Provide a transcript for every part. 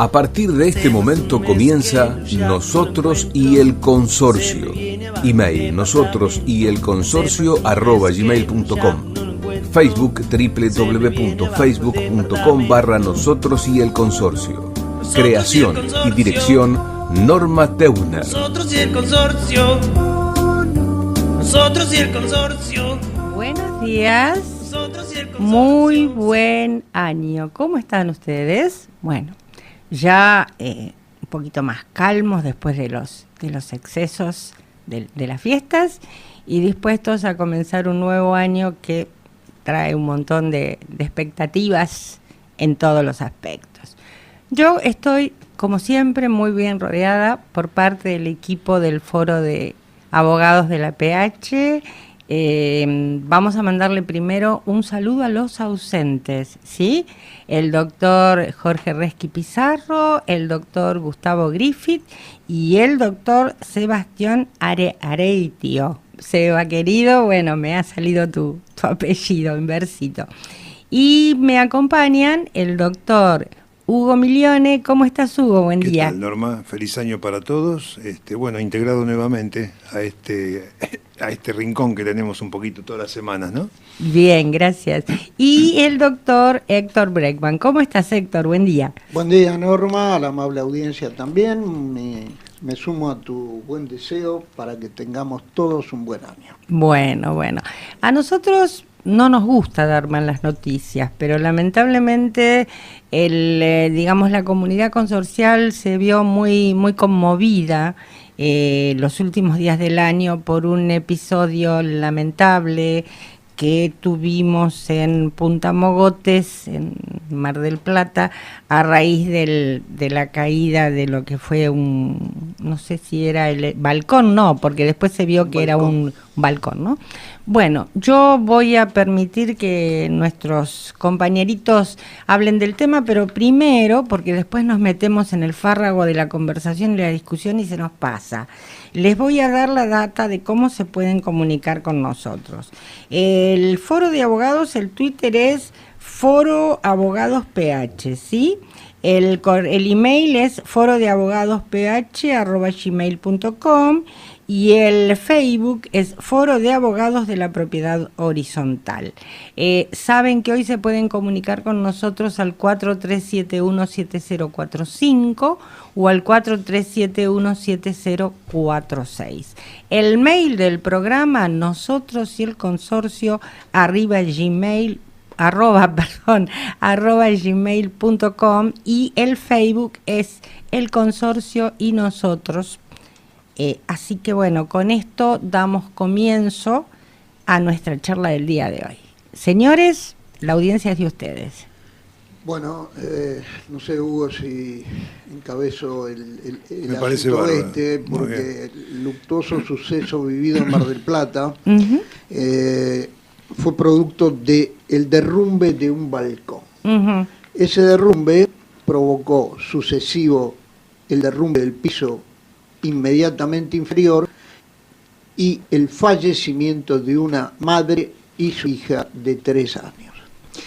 A partir de este momento comienza Nosotros y el Consorcio. Email nosotrosyelconsorcio@gmail.com. Facebook www.facebook.com/Nosotros y el Consorcio. Creación y dirección Norma Teuner. Nosotros y el Consorcio. Nosotros y el Consorcio. Buenos días. Muy buen año. ¿Cómo están ustedes? Bueno, ya un poquito más calmos después de los excesos de las fiestas y dispuestos a comenzar un nuevo año que trae un montón de expectativas en todos los aspectos. Yo estoy, como siempre, muy bien rodeada por parte del equipo del Foro de Abogados de la PH. Vamos a mandarle primero un saludo a los ausentes, ¿sí? El doctor Jorge Resqui Pizarro, el doctor Gustavo Griffith y el doctor Sebastián Areitio. Seba, querido, bueno, me ha salido tu apellido en versito. Y me acompañan el doctor Hugo Milione. ¿Cómo estás, Hugo? Buen día. ¿Qué tal, Norma? Feliz año para todos. Bueno, integrado nuevamente a este rincón que tenemos un poquito todas las semanas, ¿no? Bien, gracias. Y el doctor Héctor Breckman. ¿Cómo estás, Héctor? Buen día. Buen día, Norma, a la amable audiencia también. Me sumo a tu buen deseo para que tengamos todos un buen año. Bueno. A nosotros no nos gusta dar malas noticias, pero lamentablemente la comunidad consorcial se vio muy conmovida los últimos días del año por un episodio lamentable que tuvimos en Punta Mogotes, en Mar del Plata, a raíz de la caída de lo que fue no sé si era el balcón, no, porque después se vio que era un balcón, ¿no? Bueno, yo voy a permitir que nuestros compañeritos hablen del tema, pero primero, porque después nos metemos en el fárrago de la conversación y la discusión y se nos pasa. Les voy a dar la data de cómo se pueden comunicar con nosotros. El Foro de Abogados, el Twitter es Foro Abogados PH, ¿sí? El email es forodeabogadosph@gmail.com y el Facebook es Foro de Abogados de la Propiedad Horizontal. Saben que hoy se pueden comunicar con nosotros al 43717045 o al 43717046. El mail del programa nosotros y el consorcio @gmail.com y el Facebook es el consorcio y nosotros. Así que bueno, con esto damos comienzo a nuestra charla del día de hoy. Señores, la audiencia es de ustedes. Bueno, no sé, Hugo, si encabezo el Me parece asunto bárbaro. porque el luctuoso suceso vivido en Mar del Plata fue producto del derrumbe de un balcón. Ese derrumbe provocó el derrumbe del piso inmediatamente inferior y el fallecimiento de una madre y su hija de 3 años.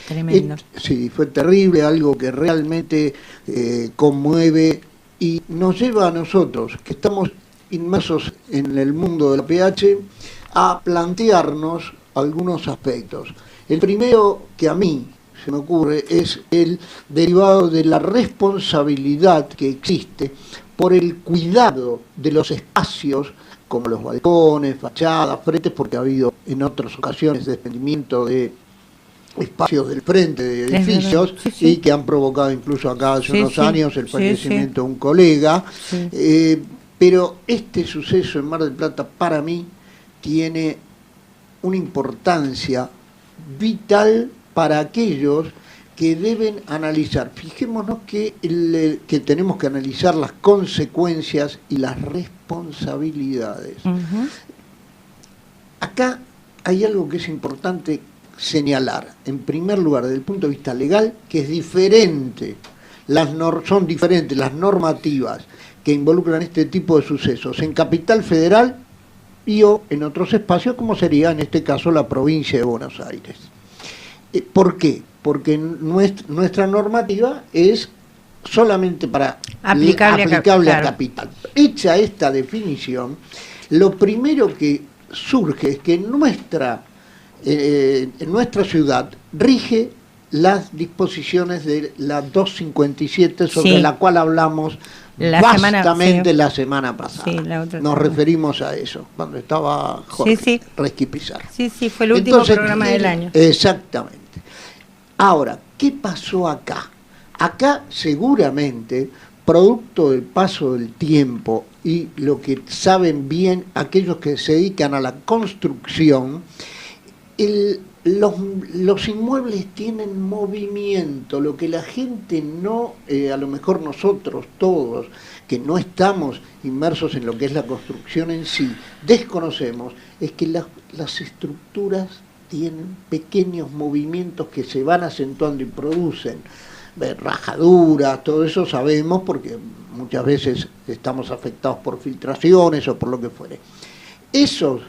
Tremendo. Sí, fue terrible, algo que realmente conmueve y nos lleva a nosotros, que estamos inmersos en el mundo de la PH, a plantearnos algunos aspectos. El primero que a mí se me ocurre es el derivado de la responsabilidad que existe por el cuidado de los espacios como los balcones, fachadas, fretes, porque ha habido en otras ocasiones desprendimiento de espacios del frente de edificios sí. Y que han provocado incluso acá hace unos años el fallecimiento de un colega. Pero este suceso en Mar del Plata para mí tiene una importancia vital para aquellos que deben analizar. Fijémonos que tenemos que analizar las consecuencias y las responsabilidades. Acá hay algo que es importante señalar. En primer lugar, desde el punto de vista legal, que es diferente. Son diferentes las normativas que involucran este tipo de sucesos en Capital Federal y o en otros espacios, como sería en este caso la provincia de Buenos Aires. ¿Por qué? Porque nuestra normativa es solamente para Aplicable a aplicable a claro. capital. Hecha esta definición, lo primero que surge es que en nuestra ciudad rige las disposiciones de la 257 sobre Sí. la cual hablamos sí. bastante la semana pasada. Sí, la otra Nos semana. referimos a eso, cuando estaba Jorge Sí. Resqui Pizarro. Sí, fue el último programa del año. Exactamente. Ahora, ¿qué pasó acá? Acá seguramente, producto del paso del tiempo y lo que saben bien aquellos que se dedican a la construcción, los inmuebles tienen movimiento, lo que la gente no, a lo mejor nosotros todos, que no estamos inmersos en lo que es la construcción en sí, desconocemos, es que las estructuras tienen pequeños movimientos que se van acentuando y producen rajaduras, todo eso sabemos porque muchas veces estamos afectados por filtraciones o por lo que fuere. Esos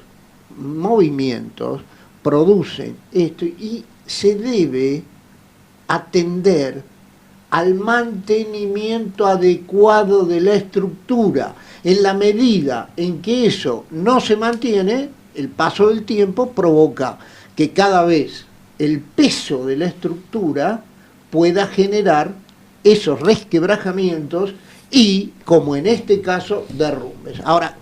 movimientos producen esto y se debe atender al mantenimiento adecuado de la estructura. En la medida en que eso no se mantiene, el paso del tiempo provoca que cada vez el peso de la estructura pueda generar esos resquebrajamientos y, como en este caso, derrumbes. Ahora,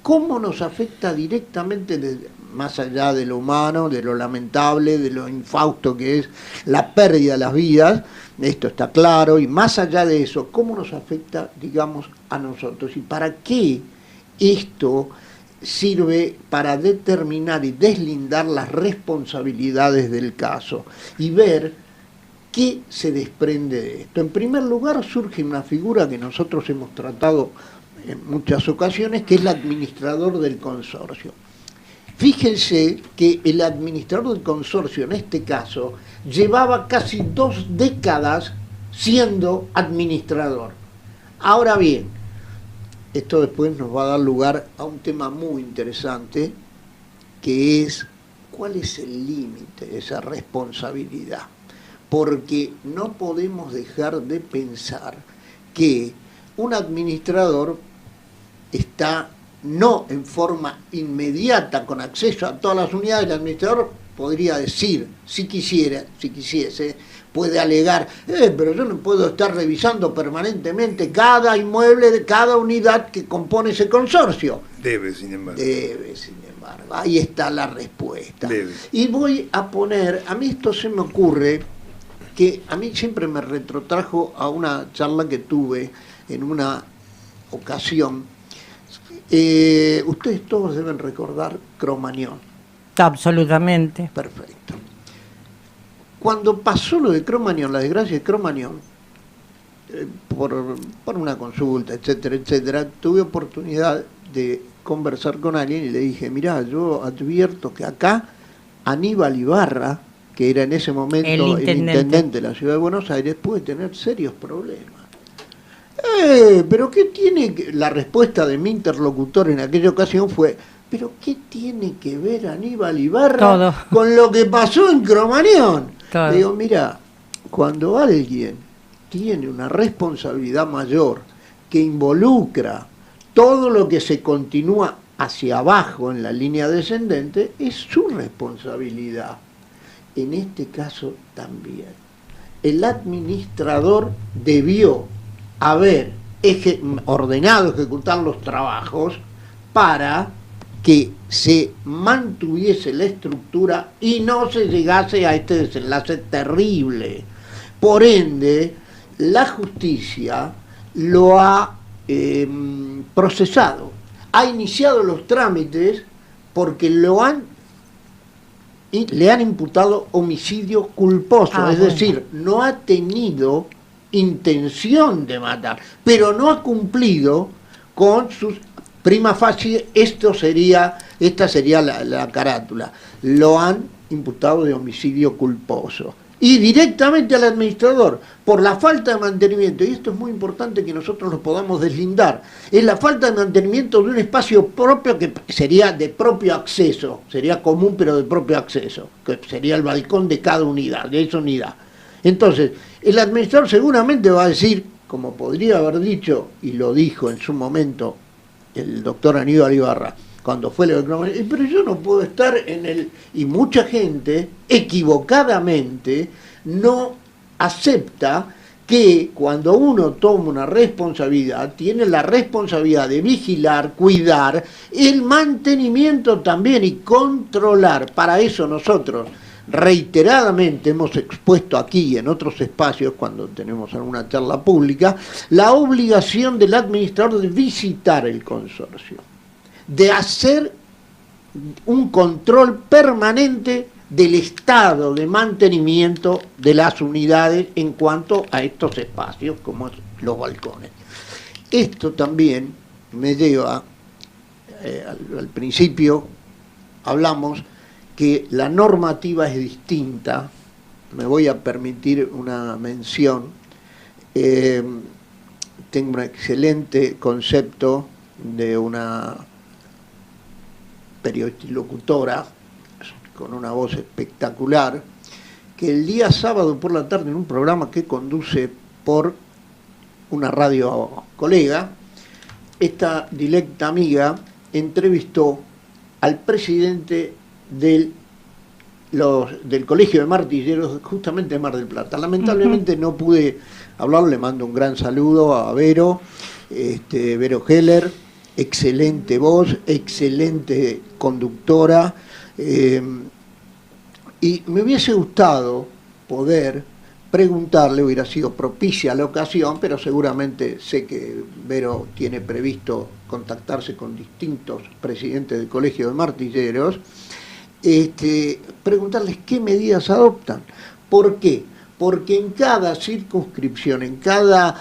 ¿cómo nos afecta directamente, más allá de lo humano, de lo lamentable, de lo infausto que es la pérdida de las vidas? Esto está claro, y más allá de eso, ¿cómo nos afecta, digamos, a nosotros? ¿Y para qué esto sirve? Para determinar y deslindar las responsabilidades del caso y ver qué se desprende de esto. En primer lugar, surge una figura que nosotros hemos tratado en muchas ocasiones, que es el administrador del consorcio. Fíjense que el administrador del consorcio, en este caso, llevaba casi 2 décadas siendo administrador. Ahora bien, esto después nos va a dar lugar a un tema muy interesante, que es cuál es el límite de esa responsabilidad. Porque no podemos dejar de pensar que un administrador está no en forma inmediata con acceso a todas las unidades. El administrador podría decir, si quisiese, puede alegar, pero yo no puedo estar revisando permanentemente cada inmueble de cada unidad que compone ese consorcio. Debe, sin embargo. Ahí está la respuesta. Debe. Y voy a poner, a mí esto se me ocurre, que a mí siempre me retrotrajo a una charla que tuve en una ocasión. Ustedes todos deben recordar Cromañón. Absolutamente. Perfecto. Cuando pasó lo de Cromañón, la desgracia de Cromañón, por una consulta, etcétera, etcétera, tuve oportunidad de conversar con alguien y le dije, mirá, yo advierto que acá Aníbal Ibarra, que era en ese momento el intendente de la Ciudad de Buenos Aires, puede tener serios problemas. Pero ¿qué tiene que...? La respuesta de mi interlocutor en aquella ocasión fue, ¿pero qué tiene que ver Aníbal Ibarra Todo. con lo que pasó en Cromañón? Todo. Le digo, mira, cuando alguien tiene una responsabilidad mayor que involucra todo lo que se continúa hacia abajo en la línea descendente, es su responsabilidad. En este caso también. El administrador debió haber ordenado ejecutar los trabajos para que se mantuviese la estructura y no se llegase a este desenlace terrible. Por ende, la justicia lo ha procesado, ha iniciado los trámites porque le han imputado homicidio culposo, es decir, no ha tenido intención de matar, pero no ha cumplido con sus prima facie. Esta sería la carátula. Lo han imputado de homicidio culposo. Y directamente al administrador, por la falta de mantenimiento, y esto es muy importante que nosotros lo podamos deslindar, es la falta de mantenimiento de un espacio propio que sería de propio acceso, sería común pero de propio acceso, que sería el balcón de cada unidad, de esa unidad. Entonces, el administrador seguramente va a decir, como podría haber dicho, y lo dijo en su momento el doctor Aníbal Ibarra, cuando fue el pero yo no puedo estar en el... Y mucha gente, equivocadamente, no acepta que cuando uno toma una responsabilidad, tiene la responsabilidad de vigilar, cuidar, el mantenimiento también y controlar. Para eso nosotros reiteradamente hemos expuesto aquí y en otros espacios, cuando tenemos alguna charla pública, la obligación del administrador de visitar el consorcio, de hacer un control permanente del estado de mantenimiento de las unidades en cuanto a estos espacios como los balcones. Esto también me lleva, al principio hablamos que la normativa es distinta. Me voy a permitir una mención. Tengo un excelente concepto de una locutora con una voz espectacular, que el día sábado por la tarde en un programa que conduce por una radio colega, esta directa amiga entrevistó al presidente del Colegio de Martilleros, justamente de Mar del Plata. Lamentablemente no pude hablar, le mando un gran saludo a Vero, Vero Heller, excelente voz, excelente conductora, y me hubiese gustado poder preguntarle, hubiera sido propicia la ocasión, pero seguramente sé que Vero tiene previsto contactarse con distintos presidentes del Colegio de Martilleros, preguntarles qué medidas adoptan. ¿Por qué? Porque en cada circunscripción, en cada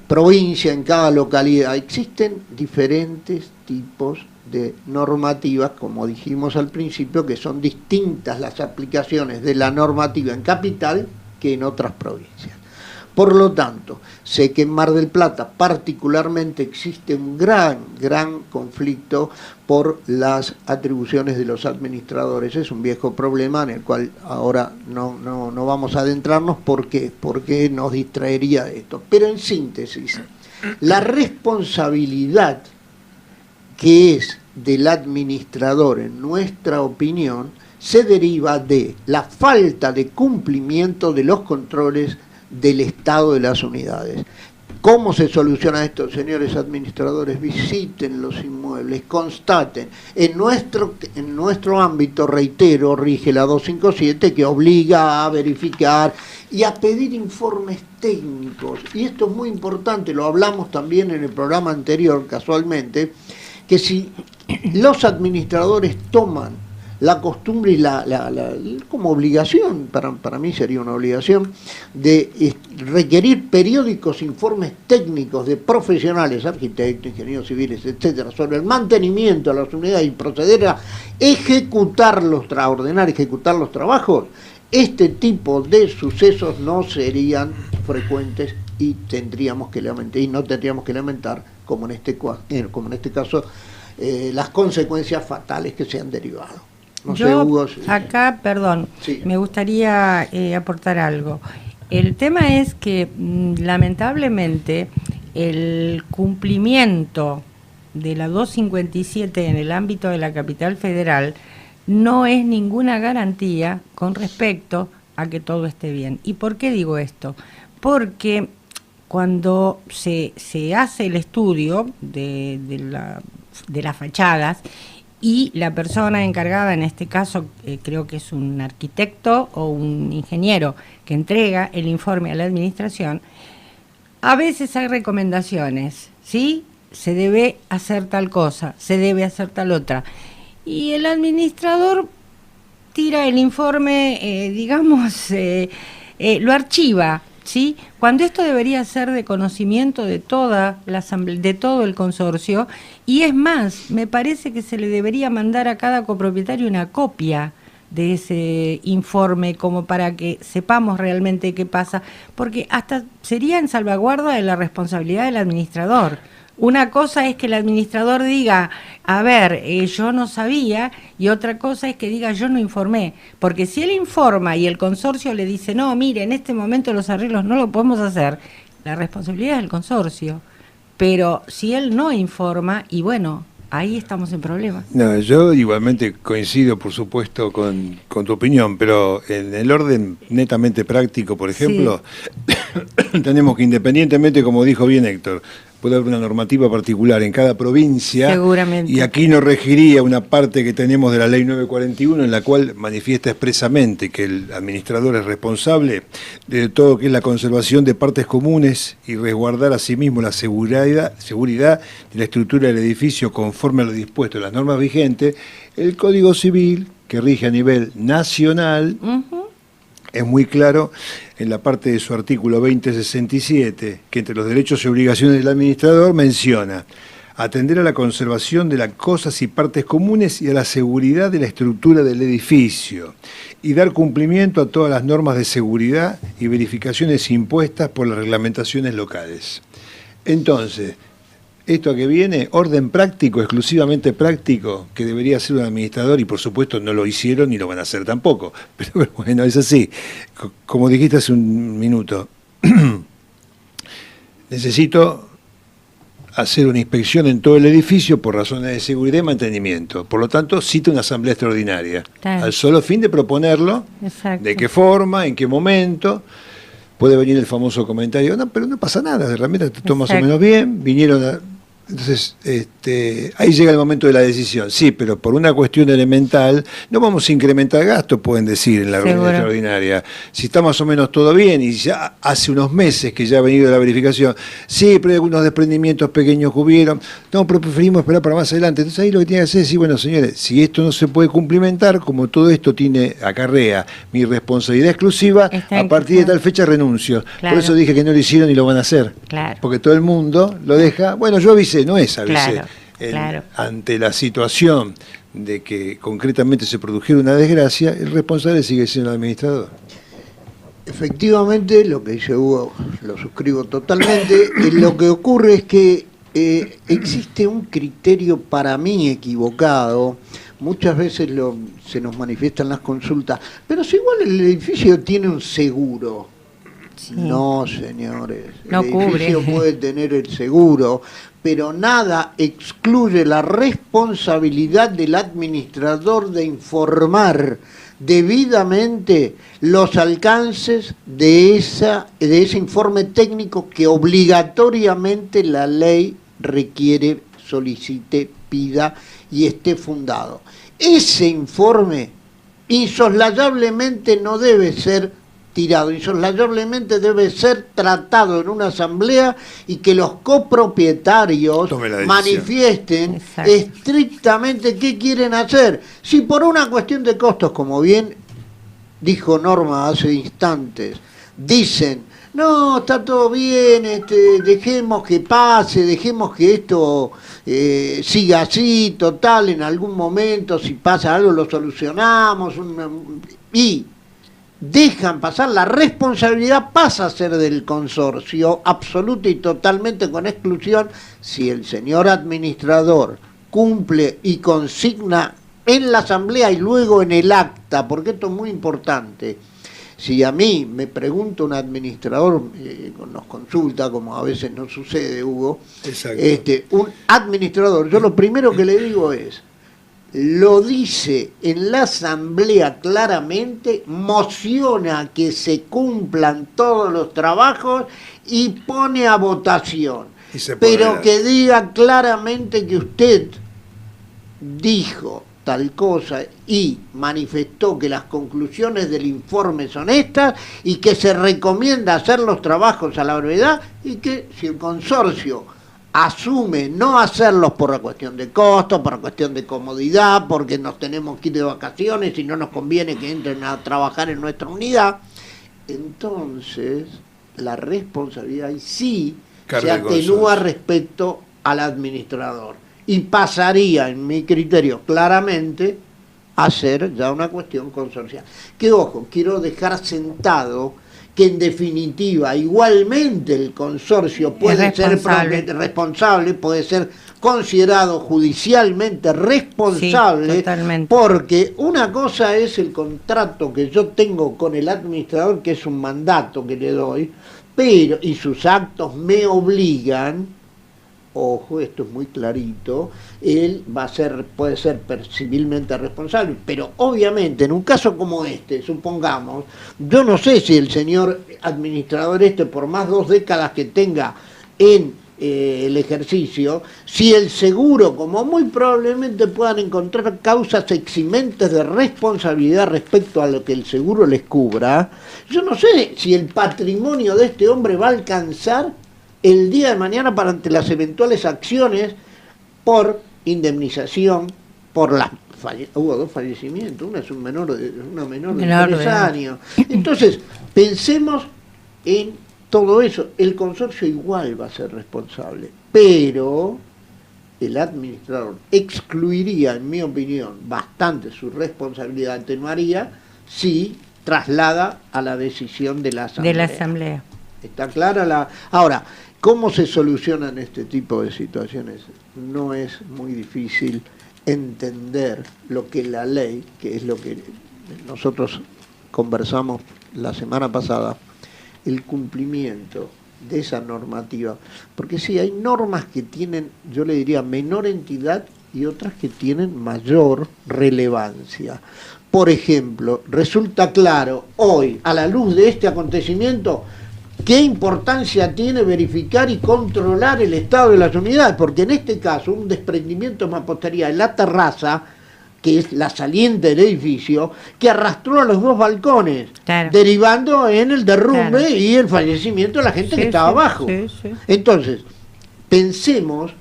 provincia, en cada localidad, existen diferentes tipos de normativas, como dijimos al principio, que son distintas las aplicaciones de la normativa en capital que en otras provincias. Por lo tanto, sé que en Mar del Plata particularmente existe un gran conflicto por las atribuciones de los administradores. Es un viejo problema en el cual ahora no vamos a adentrarnos porque nos distraería de esto. Pero en síntesis, la responsabilidad que es del administrador, en nuestra opinión, se deriva de la falta de cumplimiento de los controles del estado de las unidades. ¿Cómo se soluciona esto, señores administradores? Visiten los inmuebles, constaten. En nuestro ámbito, reitero, rige la 257 que obliga a verificar y a pedir informes técnicos. Y esto es muy importante, lo hablamos también en el programa anterior, casualmente, que si los administradores toman la costumbre y como obligación, para mí sería una obligación, de requerir periódicos informes técnicos de profesionales, arquitectos, ingenieros civiles, etcétera, sobre el mantenimiento de las unidades y proceder a ordenar, ejecutar los trabajos, este tipo de sucesos no serían frecuentes y no tendríamos que lamentar, como en este caso, las consecuencias fatales que se han derivado. No sé, Hugo, acá, perdón, sí. Me gustaría aportar algo. El tema es que lamentablemente el cumplimiento de la 257 en el ámbito de la capital federal no es ninguna garantía con respecto a que todo esté bien. ¿Y por qué digo esto? Porque cuando se hace el estudio de las fachadas y la persona encargada, en este caso creo que es un arquitecto o un ingeniero que entrega el informe a la administración, a veces hay recomendaciones, ¿sí? Se debe hacer tal cosa, se debe hacer tal otra. Y el administrador tira el informe, lo archiva, ¿sí? Cuando esto debería ser de conocimiento de toda la asamblea, de todo el consorcio, y es más, me parece que se le debería mandar a cada copropietario una copia de ese informe como para que sepamos realmente qué pasa, porque hasta sería en salvaguarda de la responsabilidad del administrador. Una cosa es que el administrador diga, a ver, yo no sabía, y otra cosa es que diga, yo no informé. Porque si él informa y el consorcio le dice, no, mire, en este momento los arreglos no lo podemos hacer, la responsabilidad es del consorcio. Pero si él no informa, y bueno, ahí estamos en problemas. No, yo igualmente coincido, por supuesto, con tu opinión, pero en el orden netamente práctico, por ejemplo, tenemos que, independientemente, como dijo bien Héctor, puede haber una normativa particular en cada provincia. Seguramente. Y aquí nos regiría una parte que tenemos de la Ley 941, en la cual manifiesta expresamente que el administrador es responsable de todo lo que es la conservación de partes comunes y resguardar asimismo la seguridad de la estructura del edificio conforme a lo dispuesto en las normas vigentes. El Código Civil, que rige a nivel nacional, es muy claro en la parte de su artículo 2067, que entre los derechos y obligaciones del administrador menciona atender a la conservación de las cosas y partes comunes y a la seguridad de la estructura del edificio, y dar cumplimiento a todas las normas de seguridad y verificaciones impuestas por las reglamentaciones locales. Entonces, esto que viene, orden práctico, exclusivamente práctico, que debería ser un administrador, y por supuesto no lo hicieron ni lo van a hacer tampoco, pero bueno, es así. Como dijiste hace un minuto, necesito hacer una inspección en todo el edificio por razones de seguridad y mantenimiento. Por lo tanto, cita una asamblea extraordinaria, Claro. al solo fin de proponerlo, Exacto. de qué forma, en qué momento. Puede venir el famoso comentario, no, pero no pasa nada, realmente está más o Exacto. menos bien, vinieron a... Entonces, ahí llega el momento de la decisión. Sí, pero por una cuestión elemental, no vamos a incrementar gastos, pueden decir en la reunión Seguro. extraordinaria. Si está más o menos todo bien, y ya hace unos meses que ya ha venido la verificación, sí, pero hay algunos desprendimientos pequeños que hubieron, no, pero preferimos esperar para más adelante. Entonces ahí lo que tiene que hacer es decir, bueno, señores, si esto no se puede cumplimentar, como todo esto acarrea mi responsabilidad exclusiva, Está a en- partir de tal fecha renuncio. Claro. Por eso dije que no lo hicieron y lo van a hacer. Claro. Porque todo el mundo lo deja, bueno, yo avisé, no es avisé. Claro, claro. Ante la situación de que concretamente se produjera una desgracia, el responsable sigue siendo el administrador. Efectivamente, lo que dice Hugo lo suscribo totalmente. Lo que ocurre es que existe un criterio para mí equivocado. Muchas veces se nos manifiestan las consultas, pero si igual el edificio tiene un seguro. Sí. No, señores. No el cubre. edificio puede tener el seguro, pero nada excluye la responsabilidad del administrador de informar debidamente los alcances de ese informe técnico que obligatoriamente la ley requiere, solicite, pida y esté fundado. Ese informe insoslayablemente no debe ser tirado, insoslayablemente debe ser tratado en una asamblea y que los copropietarios Tome la decisión. manifiesten Exacto. estrictamente qué quieren hacer. Si por una cuestión de costos, como bien dijo Norma hace instantes, dicen, no, está todo bien, dejemos que pase, dejemos que esto siga así, total, en algún momento si pasa algo lo solucionamos, y dejan pasar, la responsabilidad pasa a ser del consorcio, absoluta y totalmente con exclusión, si el señor administrador cumple y consigna en la asamblea y luego en el acta, porque esto es muy importante. Si a mí me pregunta un administrador, nos consulta, como a veces no sucede, Hugo, un administrador, yo lo primero que le digo es, lo dice en la asamblea claramente, mociona que se cumplan todos los trabajos y pone a votación. Pero que diga claramente que usted dijo tal cosa y manifestó que las conclusiones del informe son estas y que se recomienda hacer los trabajos a la brevedad y que si el consorcio asume no hacerlos por la cuestión de costo, por la cuestión de comodidad, porque nos tenemos que ir de vacaciones y no nos conviene que entren a trabajar en nuestra unidad, entonces la responsabilidad ahí sí se atenúa respecto al administrador y pasaría, en mi criterio, claramente a ser ya una cuestión consorcial. Que ojo, quiero dejar sentado que en definitiva igualmente el consorcio puede ser responsable, puede ser considerado judicialmente responsable, sí, totalmente. porque una cosa es el contrato que yo tengo con el administrador, que es un mandato que le doy, pero y sus actos me obligan, ojo, esto es muy clarito, él puede ser civilmente responsable, pero obviamente en un caso como este, supongamos, yo no sé si el señor administrador por más 2 décadas que tenga en el ejercicio, si el seguro, como muy probablemente puedan encontrar causas eximentes de responsabilidad respecto a lo que el seguro les cubra, yo no sé si el patrimonio de este hombre va a alcanzar el día de mañana para ante las eventuales acciones por indemnización por las hubo 2 fallecimientos, una es una menor de 3 años. Entonces, pensemos en todo eso. El consorcio igual va a ser responsable, pero el administrador excluiría, en mi opinión, bastante su responsabilidad, atenuaría si traslada a la decisión de la Asamblea. ¿Está clara Ahora, ¿cómo se solucionan este tipo de situaciones? No es muy difícil entender lo que la ley, que es lo que nosotros conversamos la semana pasada, el cumplimiento de esa normativa. Porque sí, hay normas que tienen, yo le diría, menor entidad y otras que tienen mayor relevancia. Por ejemplo, resulta claro hoy, a la luz de este acontecimiento, qué importancia tiene verificar y controlar el estado de las unidades, porque en este caso un desprendimiento de mampostería en la terraza, que es la saliente del edificio, que arrastró a los 2 balcones, claro, derivando en el derrumbe, claro, y el fallecimiento de la gente que estaba abajo. Entonces, pensemos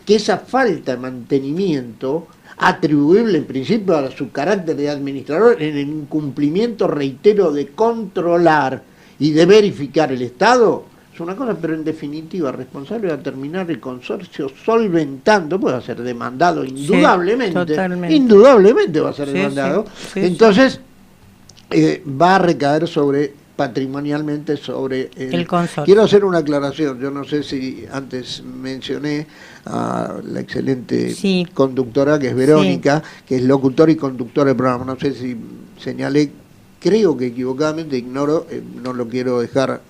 que esa falta de mantenimiento, atribuible en principio a su carácter de administrador, en el incumplimiento, reitero, de controlar y de verificar el Estado, es una cosa, pero en definitiva responsable va a terminar el consorcio solventando, puede ser demandado indudablemente, indudablemente va a ser demandado, entonces va a recaer patrimonialmente sobre el consorcio. Quiero hacer una aclaración, yo no sé si antes mencioné a la excelente conductora que es Verónica, que es locutora y conductora del programa, no sé si señalé, creo que equivocadamente, ignoro, no lo quiero dejar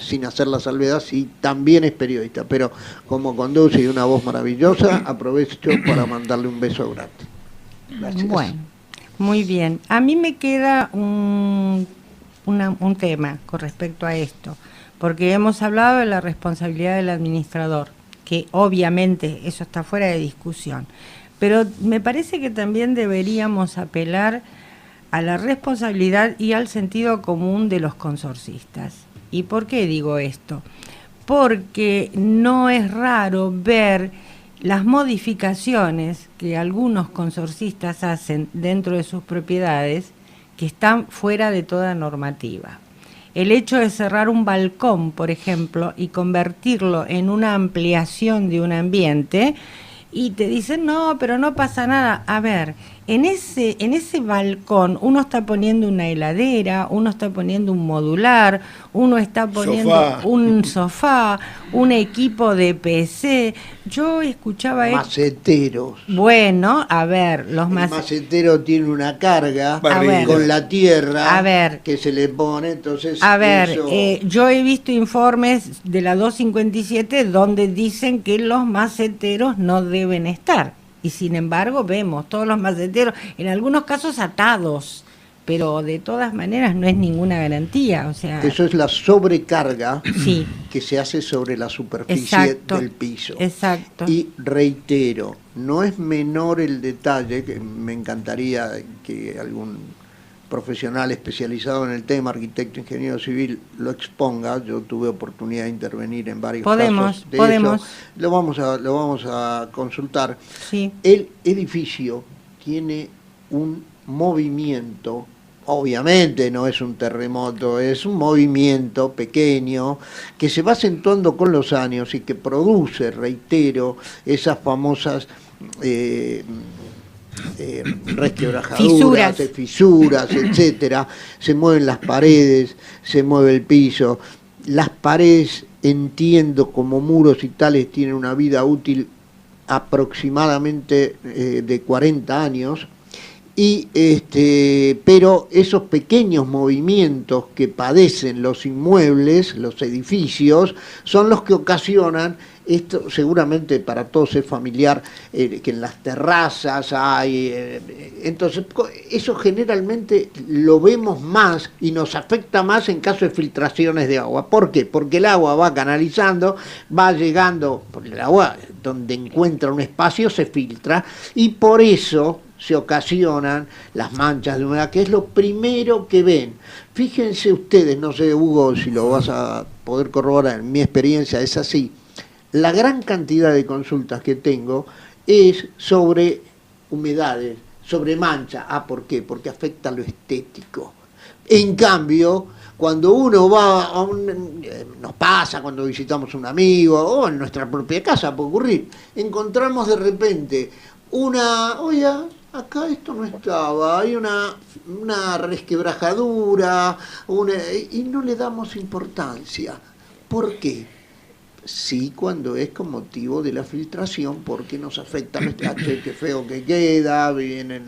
sin hacer la salvedad, si también es periodista, pero como conduce y una voz maravillosa, aprovecho para mandarle un beso grande. Gracias. Bueno, muy bien. A mí me queda un tema con respecto a esto, porque hemos hablado de la responsabilidad del administrador, que obviamente eso está fuera de discusión, pero me parece que también deberíamos apelar a la responsabilidad y al sentido común de los consorcistas. ¿Y por qué digo esto? Porque no es raro ver las modificaciones que algunos consorcistas hacen dentro de sus propiedades que están fuera de toda normativa. El hecho de cerrar un balcón, por ejemplo, y convertirlo en una ampliación de un ambiente, y te dicen, no, pero no pasa nada. A ver, en ese balcón uno está poniendo una heladera, uno está poniendo un modular, uno está poniendo un sofá, un equipo de PC. Yo escuchaba... Maceteros. Bueno, a ver, el macetero tiene una carga con la tierra que se le pone, entonces... A ver, yo he visto informes de la 257 donde dicen que los maceteros no deben estar. Y sin embargo vemos todos los maceteros, en algunos casos atados, pero de todas maneras no es ninguna garantía. O sea, eso es la sobrecarga que se hace sobre la superficie del piso. Exacto. Y reitero, no es menor el detalle, que me encantaría que algún profesional especializado en el tema, arquitecto, ingeniero civil, lo exponga. Yo tuve oportunidad de intervenir en varios casos de eso. Lo vamos a consultar. Sí. El edificio tiene un movimiento, obviamente no es un terremoto, es un movimiento pequeño que se va acentuando con los años y que produce, reitero, esas famosas resquebrajaduras, fisuras, etcétera. Se mueven las paredes, se mueve el piso. Las paredes, entiendo, como muros y tales, tienen una vida útil aproximadamente de 40 años. Pero esos pequeños movimientos que padecen los inmuebles, los edificios, son los que ocasionan esto. Seguramente para todos es familiar, que en las terrazas hay, entonces eso generalmente lo vemos más y nos afecta más en caso de filtraciones de agua. ¿Por qué? Porque el agua va canalizando, va llegando, porque el agua donde encuentra un espacio se filtra, y por eso se ocasionan las manchas de humedad, que es lo primero que ven. Fíjense ustedes, no sé, Hugo, si lo vas a poder corroborar, en mi experiencia es así. La gran cantidad de consultas que tengo es sobre humedades, sobre mancha. ¿Por qué? Porque afecta lo estético. En cambio, cuando uno va nos pasa cuando visitamos a un amigo o en nuestra propia casa, puede ocurrir, encontramos de repente oye, acá esto no estaba, hay una resquebrajadura, y no le damos importancia. ¿Por qué? Sí, cuando es con motivo de la filtración, porque nos afecta, qué feo que queda, vienen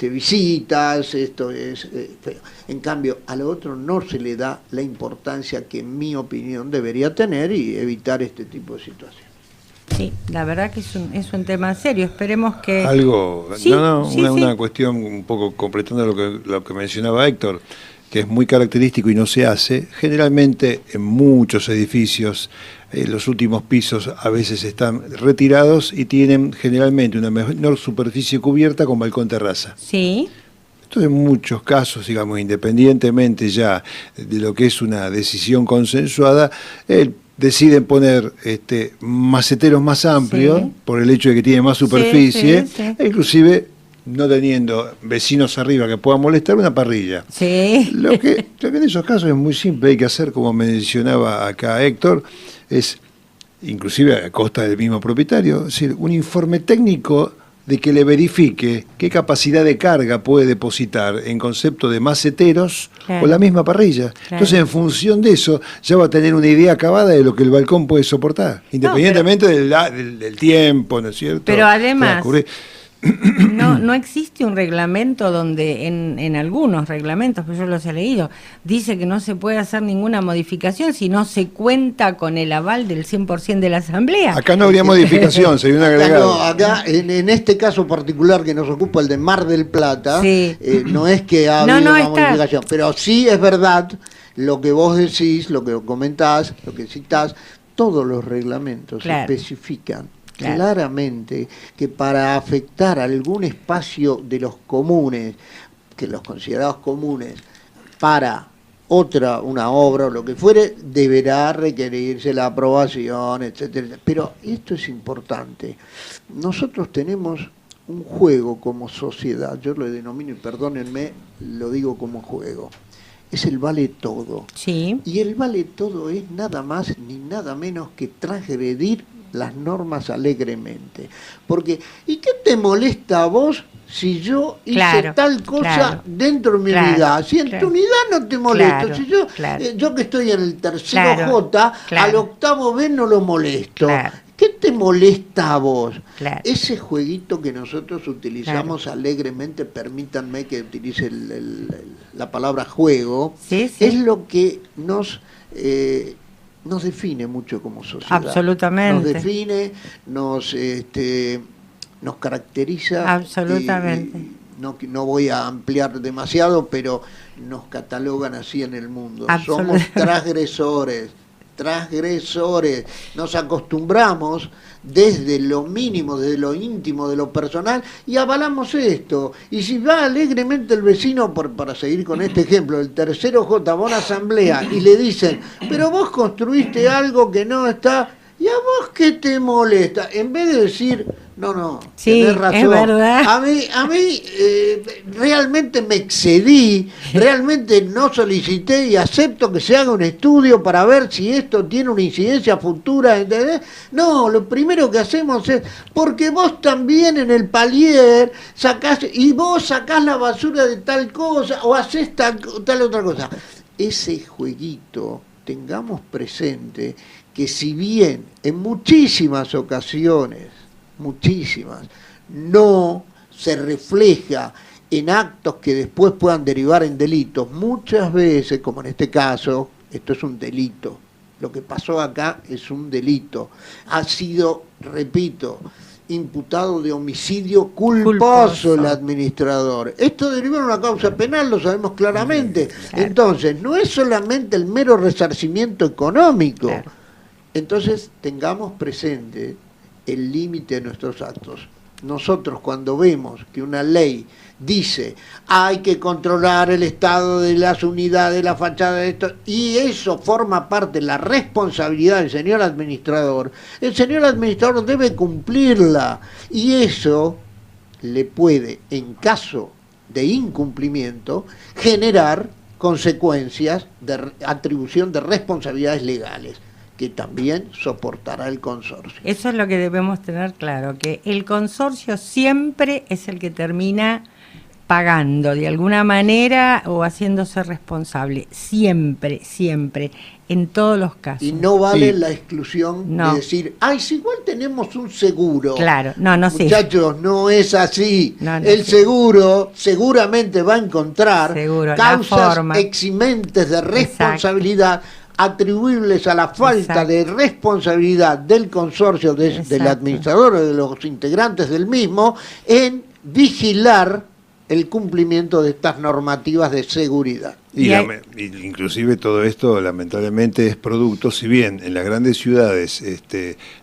visitas, esto es feo. En cambio, a lo otro no se le da la importancia que, en mi opinión, debería tener, y evitar este tipo de situaciones. Sí, la verdad que es un tema serio. Esperemos que... Una cuestión un poco completando lo que mencionaba Héctor, que es muy característico y no se hace. Generalmente en muchos edificios los últimos pisos a veces están retirados y tienen generalmente una menor superficie cubierta con balcón terraza. Sí. Esto en muchos casos, digamos, independientemente ya de lo que es una decisión consensuada, deciden poner maceteros más amplios, sí, por el hecho de que tiene más superficie, sí. E inclusive no teniendo vecinos arriba que puedan molestar, una parrilla. Sí. Lo que en esos casos es muy simple, hay que hacer, como mencionaba acá Héctor, es, inclusive a costa del mismo propietario, es decir, un informe técnico de que le verifique qué capacidad de carga puede depositar en concepto de maceteros, claro, o la misma parrilla. Claro. Entonces, en función de eso, ya va a tener una idea acabada de lo que el balcón puede soportar, independientemente del tiempo, ¿no es cierto? Pero además, no existe un reglamento donde, en algunos reglamentos, que yo los he leído, dice que no se puede hacer ninguna modificación si no se cuenta con el aval del 100% de la asamblea. Acá no habría modificación, sería un agregado. Acá, en este caso particular que nos ocupa, el de Mar del Plata, sí, no es que haya una modificación, pero sí es verdad lo que vos decís, lo que comentás, lo que citás, todos los reglamentos, claro, especifican, claro, claramente que para afectar algún espacio de los comunes, que los considerados comunes, para una obra o lo que fuere, deberá requerirse la aprobación, etcétera. Pero esto es importante. Nosotros tenemos un juego como sociedad, yo lo denomino, y perdónenme, lo digo como juego, es el vale todo. Sí. Y el vale todo es nada más ni nada menos que transgredir las normas alegremente. Porque, ¿y qué te molesta a vos si yo hice, claro, tal cosa, claro, dentro de mi, claro, unidad? Si en, claro, tu unidad no te molesta, claro, si yo, claro, yo que estoy en el tercero, claro, J, claro, al octavo B no lo molesto. Claro. ¿Qué te molesta a vos? Claro. Ese jueguito que nosotros utilizamos, claro, alegremente, permítanme que utilice la palabra juego, sí, sí, es lo que nos define mucho como sociedad. Absolutamente. Nos define, nos caracteriza. Absolutamente. No voy a ampliar demasiado, pero nos catalogan así en el mundo. Somos transgresores. Nos acostumbramos desde lo mínimo, desde lo íntimo, de lo personal, y avalamos esto. Y si va alegremente el vecino, para seguir con este ejemplo, el tercero J va a una asamblea y le dicen, pero vos construiste algo que no está, ¿y a vos qué te molesta? En vez de decir, No, Sí, tenés razón. es verdad. A mí realmente me excedí, realmente no solicité y acepto que se haga un estudio para ver si esto tiene una incidencia futura, ¿entendés? No, lo primero que hacemos es, porque vos también en el palier sacás, y vos sacás la basura de tal cosa, o hacés tal otra cosa. Ese jueguito, tengamos presente que si bien en muchísimas ocasiones, no se refleja en actos que después puedan derivar en delitos, muchas veces, como en este caso, esto es un delito. Lo que pasó acá es un delito. Ha sido, repito, imputado de homicidio culposo el administrador. Esto deriva en una causa penal, lo sabemos claramente. Claro. Entonces, no es solamente el mero resarcimiento económico. Claro. Entonces, tengamos presente el límite de nuestros actos. Nosotros, cuando vemos que una ley dice hay que controlar el estado de las unidades, la fachada de esto, y eso forma parte de la responsabilidad del señor administrador, el señor administrador debe cumplirla, y eso le puede, en caso de incumplimiento, generar consecuencias de atribución de responsabilidades legales, que también soportará el consorcio. Eso es lo que debemos tener claro, que el consorcio siempre es el que termina pagando de alguna manera o haciéndose responsable, siempre, en todos los casos. Y no vale la exclusión de decir, si igual tenemos un seguro. Claro, no Muchachos, no es así. El seguro seguramente va a encontrar causas eximentes de responsabilidad. Exacto. Atribuibles a la falta de responsabilidad del consorcio, del administrador o de los integrantes del mismo, en vigilar el cumplimiento de estas normativas de seguridad. Y inclusive todo esto lamentablemente es producto, si bien en las grandes ciudades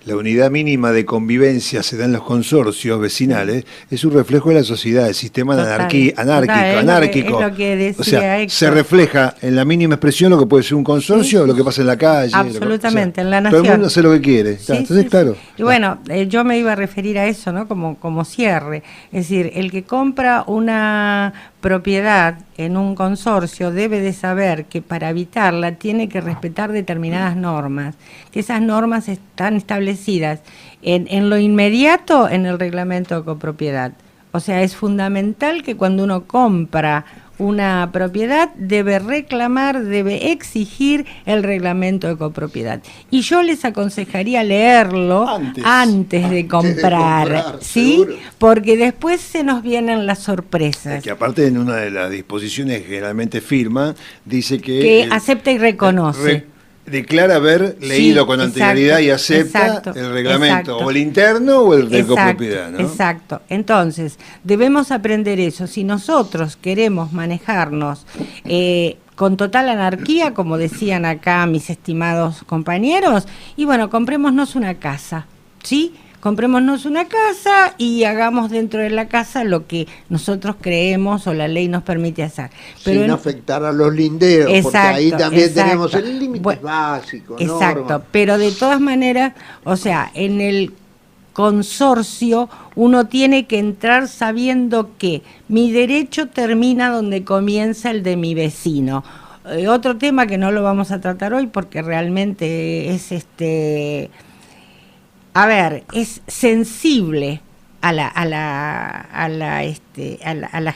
la unidad mínima de convivencia se da en los consorcios vecinales, es un reflejo de la sociedad, el sistema anárquico. Es lo que decía, o sea, Héctor. Se refleja en la mínima expresión lo que puede ser un consorcio, lo que pasa en la calle. Absolutamente, en la nación. Todo el mundo hace lo que quiere. Entonces, claro. Y bueno, yo me iba a referir a eso, ¿no? Como cierre. Es decir, el que compra una propiedad en un consorcio debe de saber que para habitarla tiene que respetar determinadas normas, que esas normas están establecidas en lo inmediato en el reglamento de copropiedad. O sea, es fundamental que cuando uno compra una propiedad debe reclamar, debe exigir el reglamento de copropiedad. Y yo les aconsejaría leerlo antes de comprar, ¿sí? Seguro. Porque después se nos vienen las sorpresas. Es que aparte en una de las disposiciones que generalmente firma, dice que acepta y reconoce. Declara haber leído con anterioridad y acepta el reglamento, o el interno o el de copropiedad, ¿no? Exacto. Entonces, debemos aprender eso. Si nosotros queremos manejarnos con total anarquía, como decían acá mis estimados compañeros, y bueno, comprémonos una casa, ¿sí? Comprémonos una casa y hagamos dentro de la casa lo que nosotros creemos o la ley nos permite hacer. Pero sin afectar a los linderos, porque ahí también tenemos el límite básico. Exacto, norma. Pero de todas maneras, o sea, en el consorcio uno tiene que entrar sabiendo que mi derecho termina donde comienza el de mi vecino. Otro tema que no lo vamos a tratar hoy porque realmente es es sensible a la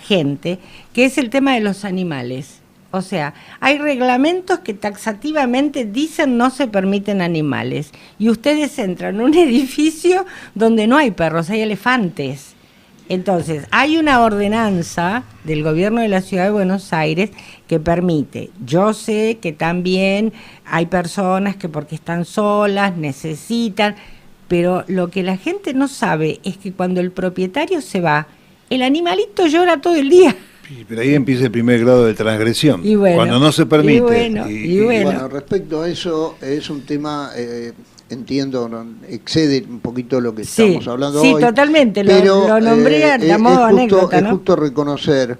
gente, que es el tema de los animales. O sea, hay reglamentos que taxativamente dicen no se permiten animales, y ustedes entran en un edificio donde no hay perros, hay elefantes. Entonces, hay una ordenanza del gobierno de la Ciudad de Buenos Aires que permite. Yo sé que también hay personas que porque están solas necesitan, pero lo que la gente no sabe es que cuando el propietario se va, el animalito llora todo el día. Pero ahí empieza el primer grado de transgresión, cuando no se permite. Y bueno, respecto a eso, es un tema, entiendo, excede un poquito lo que estamos hablando hoy. Sí, totalmente, pero lo nombré a modo anécdota, ¿no? Es justo reconocer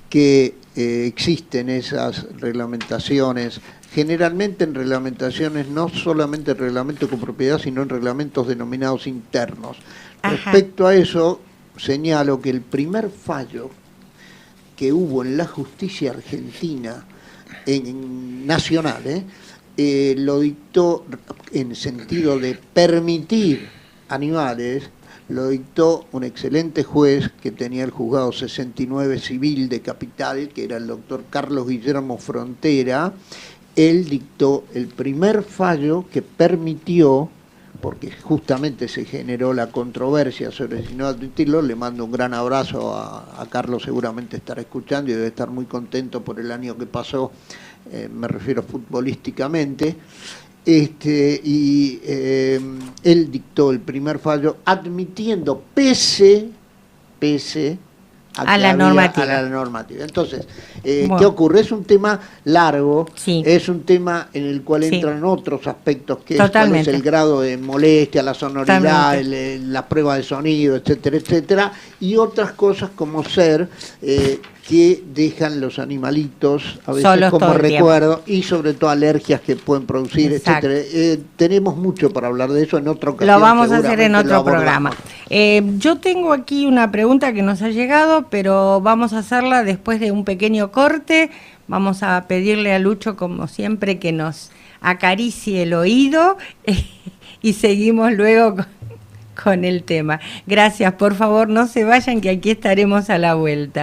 que existen esas reglamentaciones, generalmente en reglamentaciones, no solamente en reglamento de copropiedad, sino en reglamentos denominados internos. Ajá. Respecto a eso, señalo que el primer fallo que hubo en la justicia argentina, nacional, lo dictó en sentido de permitir animales, lo dictó un excelente juez que tenía el juzgado 69 civil de Capital, que era el doctor Carlos Guillermo Frontera. Él dictó el primer fallo que permitió, porque justamente se generó la controversia sobre si no admitirlo. Le mando un gran abrazo a Carlos, seguramente estará escuchando y debe estar muy contento por el año que pasó, me refiero futbolísticamente. Él dictó el primer fallo admitiendo pese a la normativa. Entonces, Bueno. ¿qué ocurre? Es un tema largo, Sí. es un tema en el cual Sí. entran otros aspectos, que es cuál es Totalmente. el grado de molestia, la sonoridad, Totalmente. la prueba de sonido, etcétera, etcétera, y otras cosas como ser que dejan los animalitos a veces Solos como todo el tiempo. recuerdo, y sobre todo alergias que pueden producir, Exacto. etcétera. Tenemos mucho para hablar de eso en otra ocasión. Lo vamos a hacer en seguramente otro lo programa. abordamos. Yo tengo aquí una pregunta que nos ha llegado, pero vamos a hacerla después de un pequeño corte. Vamos a pedirle a Lucho, como siempre, que nos acaricie el oído y seguimos luego con el tema. Gracias, por favor, no se vayan, que aquí estaremos a la vuelta.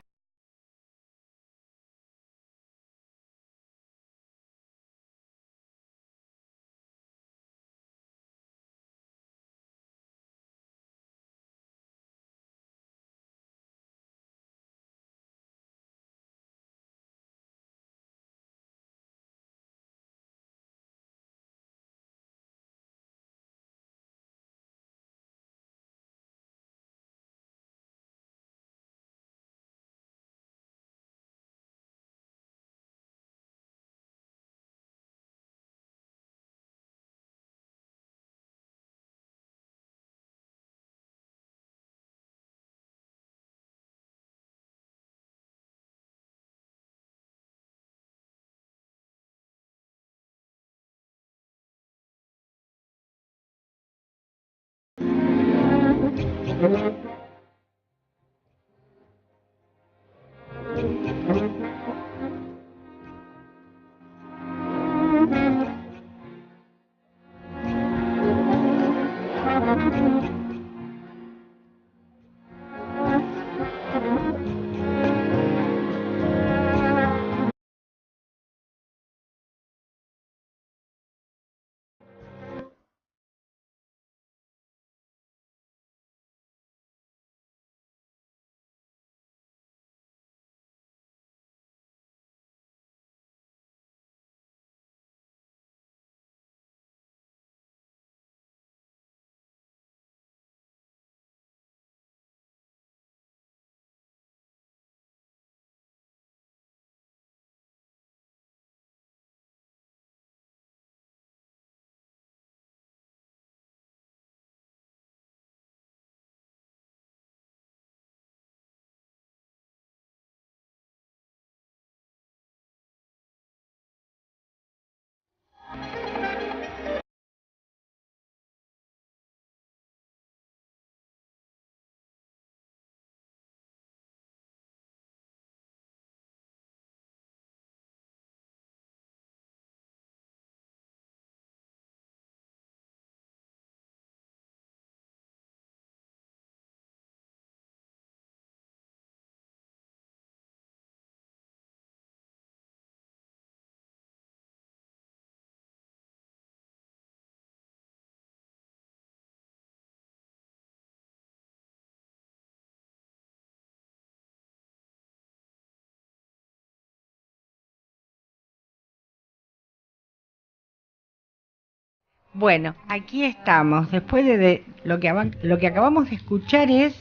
Bueno, aquí estamos. Después de lo que acabamos de escuchar es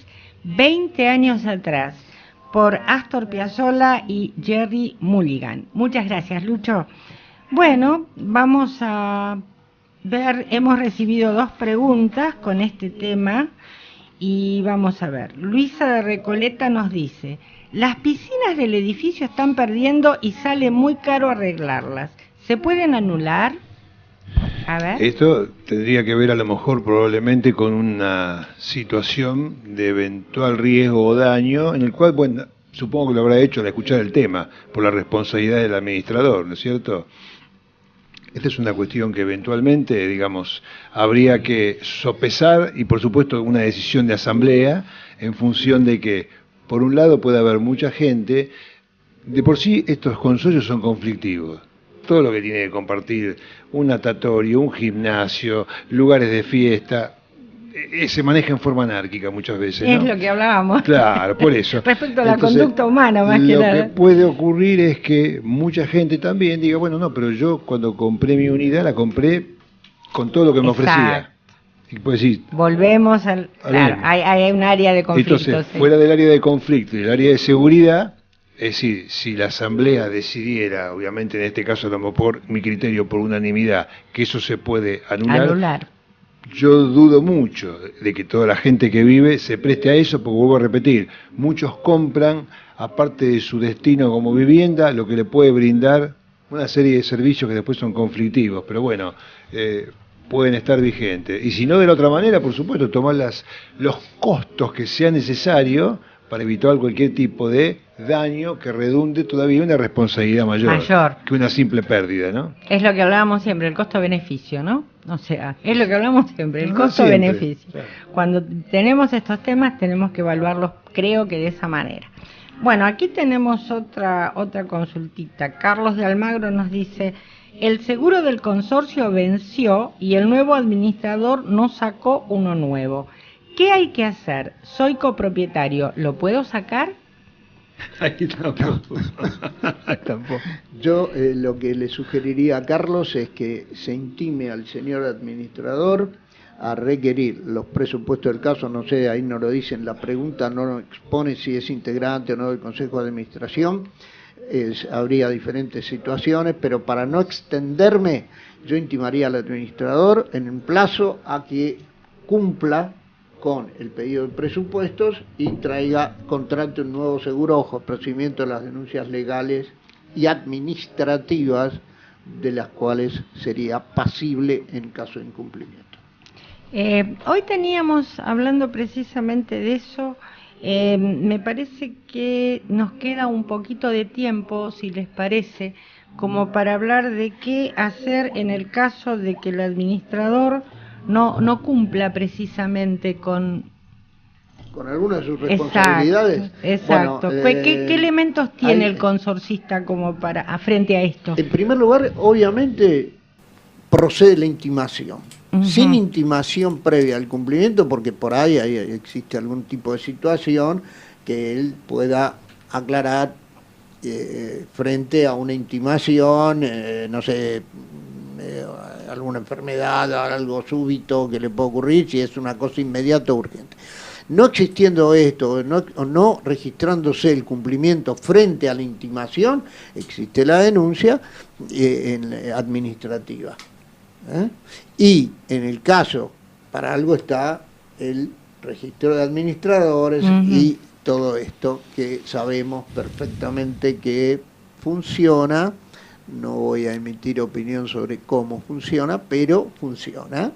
20 años atrás, por Astor Piazzolla y Jerry Mulligan. Muchas gracias, Lucho. Bueno, vamos a ver, hemos recibido 2 preguntas con este tema y vamos a ver. Luisa de Recoleta nos dice: las piscinas del edificio están perdiendo y sale muy caro arreglarlas. ¿Se pueden anular? A ver. Esto tendría que ver a lo mejor probablemente con una situación de eventual riesgo o daño en el cual, bueno, supongo que lo habrá hecho al escuchar el tema, por la responsabilidad del administrador, ¿no es cierto? Esta es una cuestión que eventualmente, digamos, habría que sopesar y por supuesto una decisión de asamblea en función de que, por un lado, puede haber mucha gente. De por sí estos consorcios son conflictivos. Todo lo que tiene que compartir un natatorio, un gimnasio, lugares de fiesta, se maneja en forma anárquica muchas veces, ¿no? Es lo que hablábamos. Claro, por eso. Respecto a la Entonces, conducta humana, más que lo nada. que puede ocurrir es que mucha gente también diga, bueno, no, pero yo cuando compré mi unidad la compré con todo lo que me ofrecía. Y puede decir, Volvemos al... Claro, mismo. hay un área de conflicto. Entonces, sí. fuera del área de conflicto y del área de seguridad, es decir, si la asamblea decidiera, obviamente en este caso, a lo mejor por mi criterio, por unanimidad, que eso se puede anular. Yo dudo mucho de que toda la gente que vive se preste a eso, porque vuelvo a repetir, muchos compran, aparte de su destino como vivienda, lo que le puede brindar una serie de servicios que después son conflictivos, pero bueno, pueden estar vigentes. Y si no, de la otra manera, por supuesto, tomar los costos que sea necesario para evitar cualquier tipo de daño que redunde todavía en una responsabilidad mayor que una simple pérdida, ¿no? Es lo que hablábamos siempre, el costo-beneficio, ¿no? O sea, es lo que hablamos siempre, el No, costo-beneficio. siempre, claro. Cuando tenemos estos temas tenemos que evaluarlos, creo que de esa manera. Bueno, aquí tenemos otra consultita. Carlos de Almagro nos dice, el seguro del consorcio venció y el nuevo administrador no sacó uno nuevo. ¿Qué hay que hacer? Soy copropietario, ¿lo puedo sacar? Ahí tampoco. Tampoco. Yo lo que le sugeriría a Carlos es que se intime al señor administrador a requerir los presupuestos del caso, no sé, ahí no lo dice en la pregunta, no expone si es integrante o no del Consejo de Administración, habría diferentes situaciones, pero para no extenderme, yo intimaría al administrador en un plazo a que cumpla con el pedido de presupuestos y contrate un nuevo seguro bajo procedimiento de las denuncias legales y administrativas de las cuales sería pasible en caso de incumplimiento. Hoy teníamos, hablando precisamente de eso, me parece que nos queda un poquito de tiempo, si les parece, como para hablar de qué hacer en el caso de que el administrador no cumpla precisamente con alguna de sus responsabilidades. Exacto. Bueno, ¿Qué elementos tiene el consorcista como para frente a esto? En primer lugar, obviamente, procede la intimación. Sin intimación previa al cumplimiento, porque por ahí existe algún tipo de situación que él pueda aclarar frente a una intimación, no sé, alguna enfermedad, algo súbito que le puede ocurrir, si es una cosa inmediata o urgente. No existiendo esto, o no registrándose el cumplimiento frente a la intimación, existe la denuncia administrativa. Y en el caso, para algo está el registro de administradores y todo esto que sabemos perfectamente que funciona. No voy a emitir opinión sobre cómo funciona, pero funciona.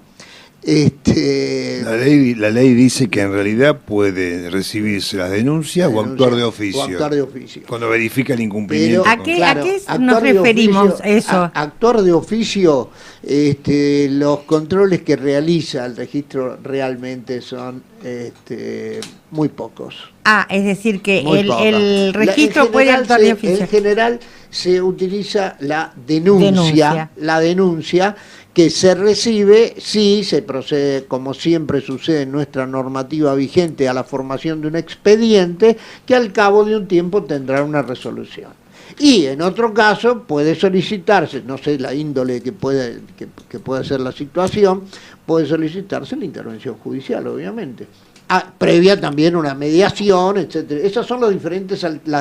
La ley dice que en realidad puede recibirse las denuncias o actuar de oficio. O actuar de oficio. Cuando verifica el incumplimiento. ¿A qué nos referimos eso? Actuar de oficio, los controles que realiza el registro realmente son muy pocos. Es decir que el registro puede actuar de oficio. En general se utiliza la denuncia. La denuncia que se recibe si se procede, como siempre sucede en nuestra normativa vigente, a la formación de un expediente que al cabo de un tiempo tendrá una resolución. Y en otro caso puede solicitarse, no sé la índole que puede ser la situación, puede solicitarse la intervención judicial, obviamente. Previa también una mediación, etcétera. Esas son las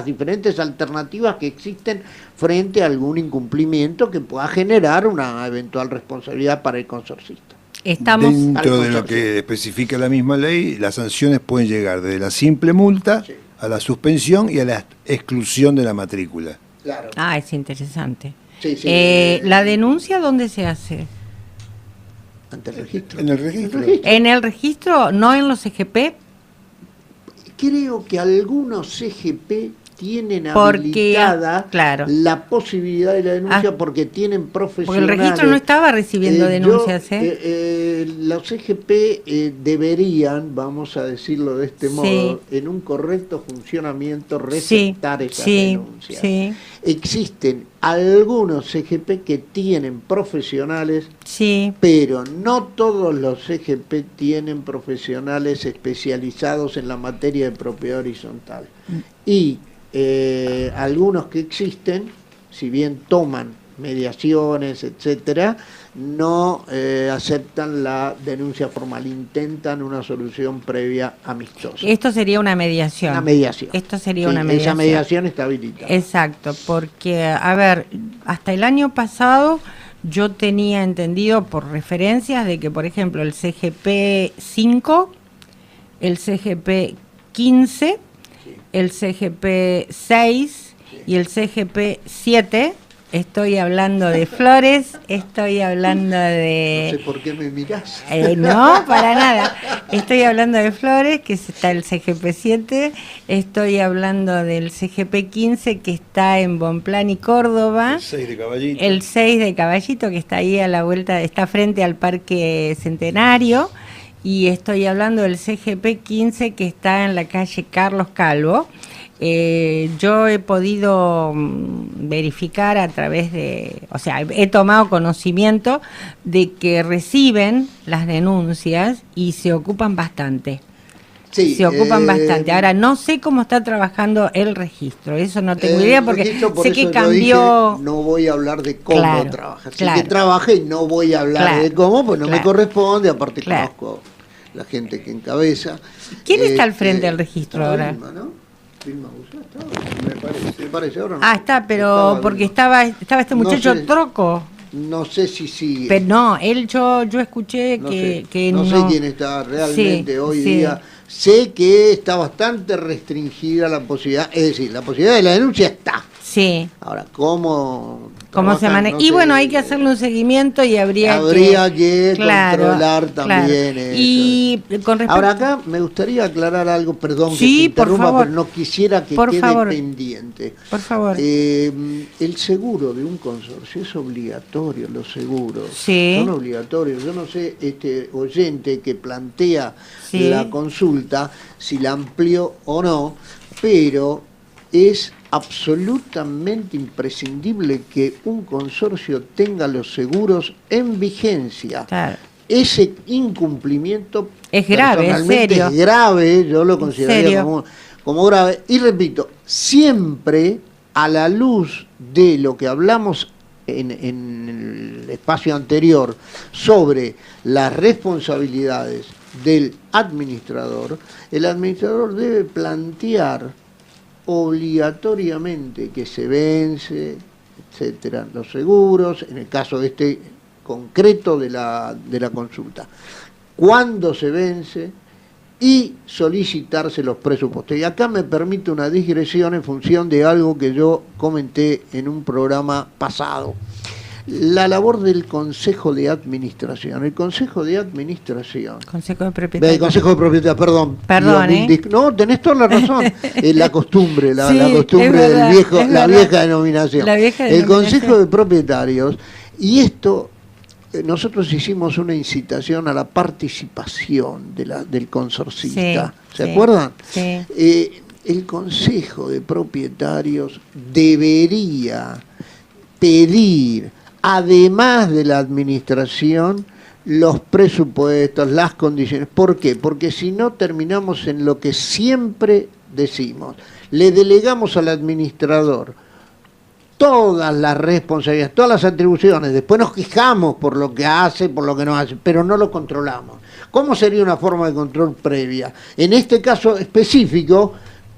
diferentes alternativas que existen frente a algún incumplimiento que pueda generar una eventual responsabilidad para el consorcista. Dentro de lo que especifica la misma ley, las sanciones pueden llegar desde la simple multa a la suspensión y a la exclusión de la matrícula. Claro. Es interesante. Sí. ¿La denuncia dónde se hace? ante el registro. En el registro. En el registro, no en los CGP, Creo que algunos CGP tienen Porque, habilitada claro. la posibilidad de la denuncia porque tienen porque profesionales. el registro no estaba recibiendo denuncias. Los CGP deberían, vamos a decirlo de este Sí. modo, en un correcto funcionamiento receptar esas denuncias. Sí, Existen algunos CGP que tienen profesionales, sí. pero no todos los CGP tienen profesionales especializados en la materia de propiedad horizontal. Y algunos que existen, si bien toman mediaciones, etcétera, no aceptan la denuncia formal, intentan una solución previa amistosa. Esto sería una mediación. Una mediación. Esto sería Sí, una mediación. Esa mediación está habilitada. Exacto, porque, a ver, hasta el año pasado yo tenía entendido por referencias de que, por ejemplo, el CGP 5, el CGP 15, el CGP 6 y el CGP 7, estoy hablando de Flores, estoy hablando No sé de... por qué me mirás. No, para nada. Estoy hablando de Flores, que está el CGP 7, estoy hablando del CGP 15, que está en Bonplan y Córdoba, El 6 de Caballito. el 6 de Caballito, que está ahí a la vuelta, está frente al Parque Centenario, y estoy hablando del CGP 15, que está en la calle Carlos Calvo. Yo he podido verificar a través de, o sea, he tomado conocimiento de que reciben las denuncias y se ocupan bastante. Sí, Se ocupan bastante. Ahora, no sé cómo está trabajando el registro, eso no tengo el idea porque registro, por sé eso que yo cambió... dije, no voy a hablar de cómo Claro, trabaja. Sí claro. que trabaja y no voy a hablar Claro, de cómo, pues no me claro. corresponde, aparte Claro. conozco la gente que encabeza. ¿Quién está al frente del registro estaba ahora? Vilma, ¿no? Vilma Guzá estaba, me parece, ahora no. Ah, está, pero Estaba porque Vilma. estaba este No muchacho sé. Troco. No sé si sigue. Pero no, él yo escuché No que, sé, que no sé quién está realmente Sí, hoy sí. día. Sé que está bastante restringida la posibilidad, es decir, la posibilidad de la denuncia está. Sí. Ahora, ¿cómo ¿Cómo se trabajan? maneja? No y sé. bueno, hay que hacerle un seguimiento y habría que Claro, controlar claro. también eso. Y con respecto... Ahora acá me gustaría aclarar algo, perdón Sí, que te por interrumpa, favor. pero no quisiera que Por quede favor. pendiente. Por favor. El seguro de un consorcio es obligatorio, los seguros Sí. son obligatorios. Yo no sé, este oyente que plantea Sí. la consulta, si la amplió o no, pero es absolutamente imprescindible que un consorcio tenga los seguros en vigencia. Claro. Ese incumplimiento Es grave, es personalmente serio. es grave, yo lo consideraría serio. como grave. Y repito, siempre a la luz de lo que hablamos en el espacio anterior sobre las responsabilidades del administrador, el administrador debe plantear obligatoriamente que se vence, etcétera, los seguros, en el caso este concreto de la consulta, cuándo se vence y solicitarse los presupuestos. Y acá me permite una digresión en función de algo que yo comenté en un programa pasado. La labor del Consejo de Administración. El Consejo de Administración... Consejo de Propietarios. El Consejo de Propietarios, perdón. Perdón, No, tenés toda la razón. Es la costumbre, la Sí, costumbre es verdad, del viejo, es la verdad. vieja denominación. La vieja El denominación. Consejo de Propietarios, y esto, nosotros hicimos una incitación a la participación del consorcista. Sí, ¿Se sí, acuerdan? sí. El Consejo de Propietarios debería pedir, además de la administración, los presupuestos, las condiciones. ¿Por qué? Porque si no terminamos en lo que siempre decimos. Le delegamos al administrador todas las responsabilidades, todas las atribuciones, después nos quejamos por lo que hace, por lo que no hace, pero no lo controlamos. ¿Cómo sería una forma de control previa? En este caso específico,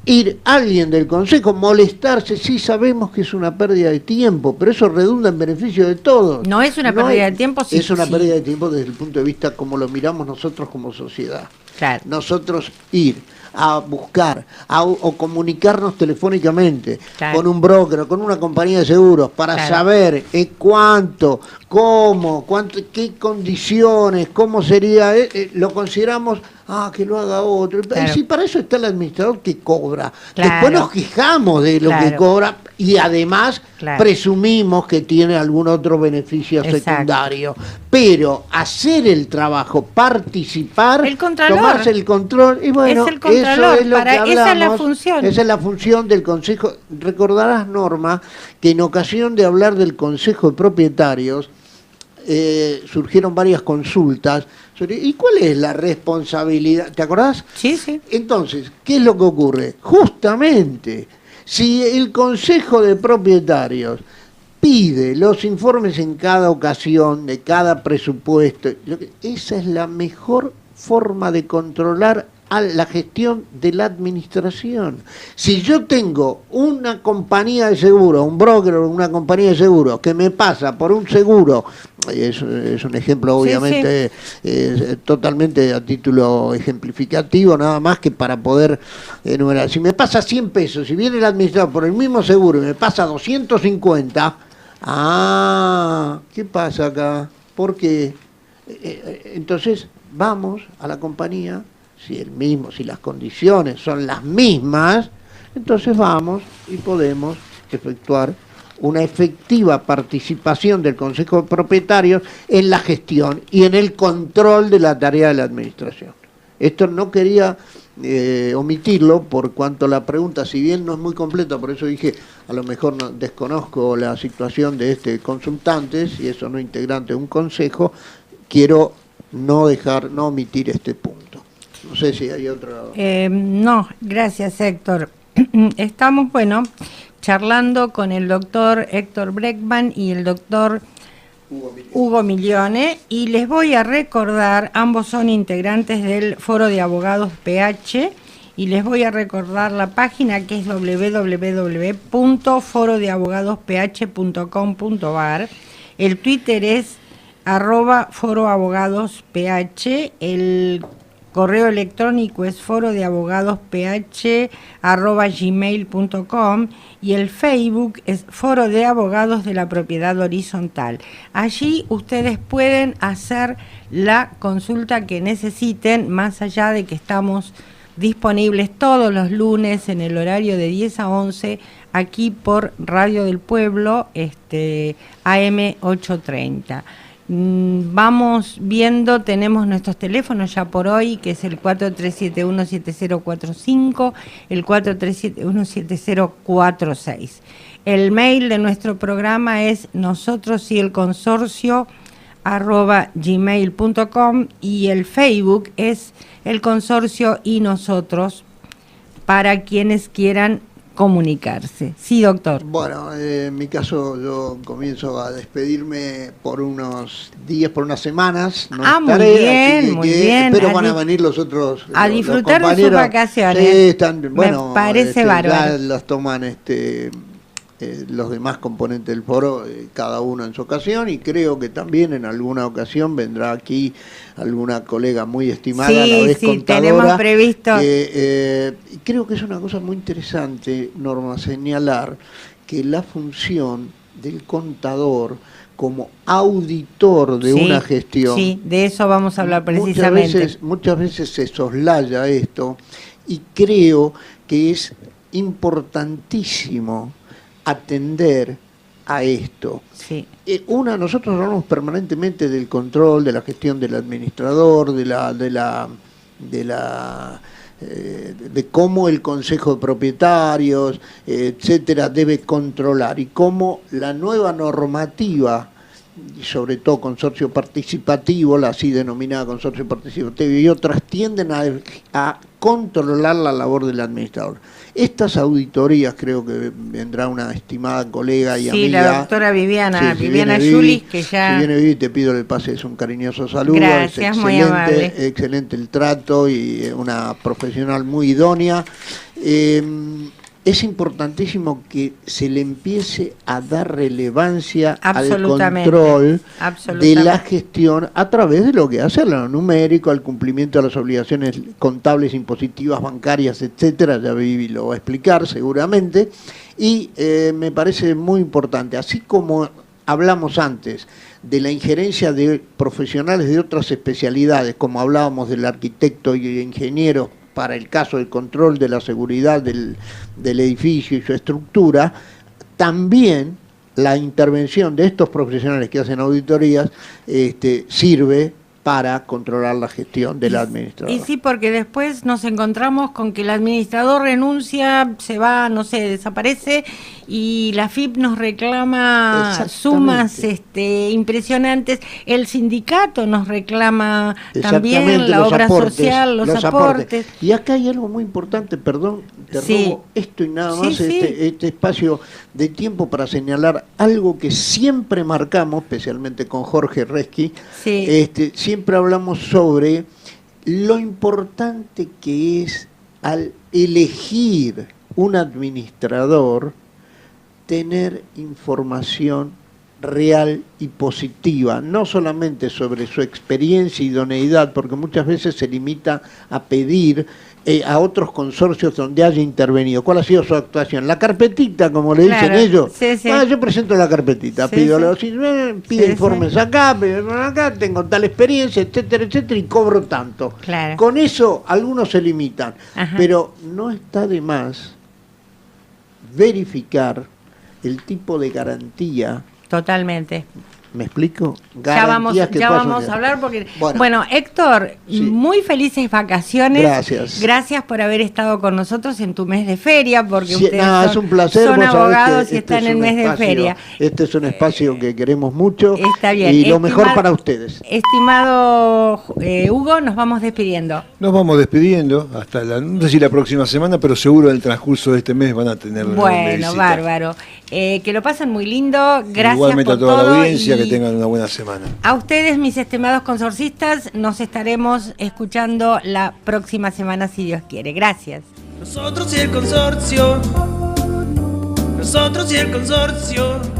ir alguien del Consejo, molestarse, sí sabemos que es una pérdida de tiempo, pero eso redunda en beneficio de todos. No es una pérdida de tiempo, sí, es una sí. pérdida de tiempo desde el punto de vista como lo miramos nosotros como sociedad. Claro. Nosotros ir a buscar o comunicarnos telefónicamente Claro. con un broker, con una compañía de seguros, para Claro. saber cuánto, cómo, qué condiciones, cómo sería, lo consideramos, que lo haga otro. Claro. Y si para eso está el administrador que cobra. Claro. Después nos quejamos de lo que Claro. cobra y además Claro. presumimos que tiene algún otro beneficio Exacto. secundario. Pero hacer el trabajo, participar, El contralor. tomarse el control, y bueno, Es el contralor, eso es lo para- que hablamos. esa es la función. Esa es la función del Consejo. Recordarás, Norma, que en ocasión de hablar del Consejo de Propietarios, surgieron varias consultas sobre ¿y cuál es la responsabilidad? ¿Te acordás? Sí, sí. Entonces, ¿qué es lo que ocurre? Justamente, si el Consejo de Propietarios pide los informes en cada ocasión, de cada presupuesto, esa es la mejor forma de controlar a la gestión de la administración. Si yo tengo una compañía de seguro, un broker o una compañía de seguro que me pasa por un seguro, es un ejemplo Sí, obviamente totalmente a título ejemplificativo, nada más que para poder enumerar. Si me pasa 100 pesos, si viene el administrador por el mismo seguro y me pasa 250, ¿qué pasa acá? ¿Por qué? Entonces vamos a la compañía, si las condiciones son las mismas, entonces vamos y podemos efectuar una efectiva participación del Consejo de Propietarios en la gestión y en el control de la tarea de la administración. Esto no quería omitirlo por cuanto a la pregunta, si bien no es muy completa, por eso dije, a lo mejor desconozco la situación de este consultante, si eso no integrante de un consejo, quiero no omitir este punto. No sé si hay otro... No, gracias, Héctor. Estamos, charlando con el doctor Héctor Breckman y el doctor Hugo Milione, y les voy a recordar, ambos son integrantes del Foro de Abogados PH, y les voy a recordar la página, que es www.forodeabogadosph.com.ar. El Twitter es @foroabogadosph, el correo electrónico es forodeabogadosph@gmail.com, y el Facebook es Foro de Abogados de la Propiedad Horizontal. Allí ustedes pueden hacer la consulta que necesiten, más allá de que estamos disponibles todos los lunes en el horario de 10 a 11 aquí por Radio del Pueblo, AM 830. Vamos viendo, tenemos nuestros teléfonos ya por hoy, que es el 43717045, el 43717046. El mail de nuestro programa es nosotrosyelconsorcio@gmail.com, y el Facebook es El Consorcio y Nosotros, para quienes quieran comunicarse. Sí, doctor. Bueno, en mi caso yo comienzo a despedirme por unos días, por unas semanas. No Muy estaré, bien, así muy bien. Espero van a venir los otros. A los disfrutar de sus compañeros. vacaciones. Sí, están, bueno, me parece bárbaro. Ya los toman los demás componentes del foro, cada uno en su ocasión, y creo que también en alguna ocasión vendrá aquí alguna colega muy estimada, a la vez contadora. Tenemos previsto. Y creo que es una cosa muy interesante, Norma, señalar que la función del contador como auditor de una gestión... Sí, de eso vamos a hablar precisamente. Muchas veces se soslaya esto, y creo que es importantísimo atender a esto. Sí. Nosotros hablamos permanentemente del control, de la gestión del administrador, de cómo el Consejo de Propietarios, etcétera, debe controlar, y cómo la nueva normativa, y sobre todo consorcio participativo, la así denominada consorcio participativo, y otras tienden a controlar la labor del administrador. Estas auditorías, creo que vendrá una estimada colega y amiga. Sí, la doctora Viviana, Sí, Viviana viene Julis, Vivi, que ya... Si viene Vivi, te pido le pases un cariñoso saludo. Gracias, es muy amable. excelente el trato, y una profesional muy idónea. es importantísimo que se le empiece a dar relevancia al Absolutamente, control de absolutamente. la gestión a través de lo que hace lo numérico, al cumplimiento de las obligaciones contables, impositivas, bancarias, etcétera. Ya Vivi lo va a explicar seguramente. Y me parece muy importante, así como hablamos antes de la injerencia de profesionales de otras especialidades, como hablábamos del arquitecto y el ingeniero, para el caso del control de la seguridad del edificio y su estructura, también la intervención de estos profesionales que hacen auditorías sirve para controlar la gestión del administrador. Y sí, porque después nos encontramos con que el administrador renuncia, se va, no sé, desaparece, y la FIP nos reclama sumas impresionantes, el sindicato nos reclama también la obra social, los aportes. Y acá hay algo muy importante, perdón, te robo esto y nada más, este espacio de tiempo para señalar algo que siempre marcamos, especialmente con Jorge Resqui, siempre hablamos sobre lo importante que es al elegir un administrador tener información real y positiva, no solamente sobre su experiencia y idoneidad, porque muchas veces se limita a pedir a otros consorcios donde haya intervenido. ¿Cuál ha sido su actuación? La carpetita, como le dicen ellos. Yo presento la carpetita, pido informes acá, tengo tal experiencia, etcétera, etcétera, y cobro tanto. Con eso algunos se limitan, pero no está de más verificar el tipo de garantía. Totalmente. ¿Me explico? Ya vamos a hablar porque... Bueno, Héctor, muy felices vacaciones. Gracias por haber estado con nosotros en tu mes de feria, porque ustedes es un placer, son abogados y están en el mes de feria. Este es un espacio que queremos mucho. Está bien. Y lo mejor para ustedes. Estimado Hugo, nos vamos despidiendo. Nos vamos despidiendo hasta no sé si la próxima semana, pero seguro en el transcurso de este mes van a tener Bueno, bárbaro. Que lo pasen muy lindo. Gracias. Igualmente por a toda todo la audiencia, y que tengan una buena semana. a ustedes, mis estimados consorcistas, nos estaremos escuchando la próxima semana, si Dios quiere. Gracias. Nosotros y el consorcio. Nosotros y el consorcio.